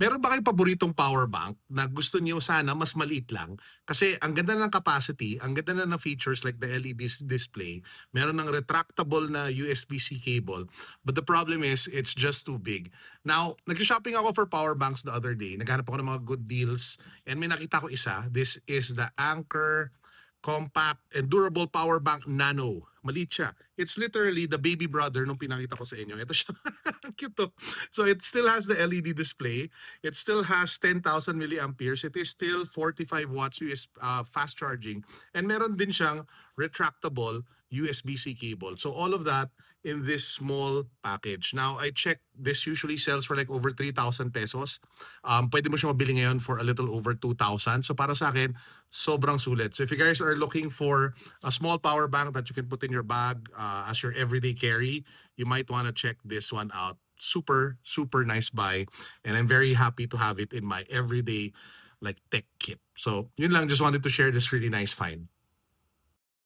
Meron ba kayong paboritong power bank na gusto niyo sana mas maliit lang? Kasi ang ganda ng capacity, ang ganda na ng features like the LED display, meron ng retractable na USB-C cable, but the problem is it's just too big. Now, nag-shopping ako for power banks the other day. Naghanap ako ng mga good deals and may nakita ko isa. This is the Anker Compact and Durable Power Bank Nano. Maliit siya. It's literally the baby brother nung pinakita ko sa inyo. Ito siya. Ang cute to. So it still has the LED display. It still has 10,000 milliamperes. It is still 45 watts fast charging. And meron din siyang retractable USB-C cable. So all of that in this small package. Now, I checked, this usually sells for like over 3,000 pesos. Pwede mo siya mabili ngayon for a little over 2,000. So para sa akin, sobrang sulit. So if you guys are looking for a small power bank that you can put in your bag as your everyday carry, you might want to check this one out. Super, super nice buy. And I'm very happy to have it in my everyday like tech kit. So yun lang, just wanted to share this really nice find.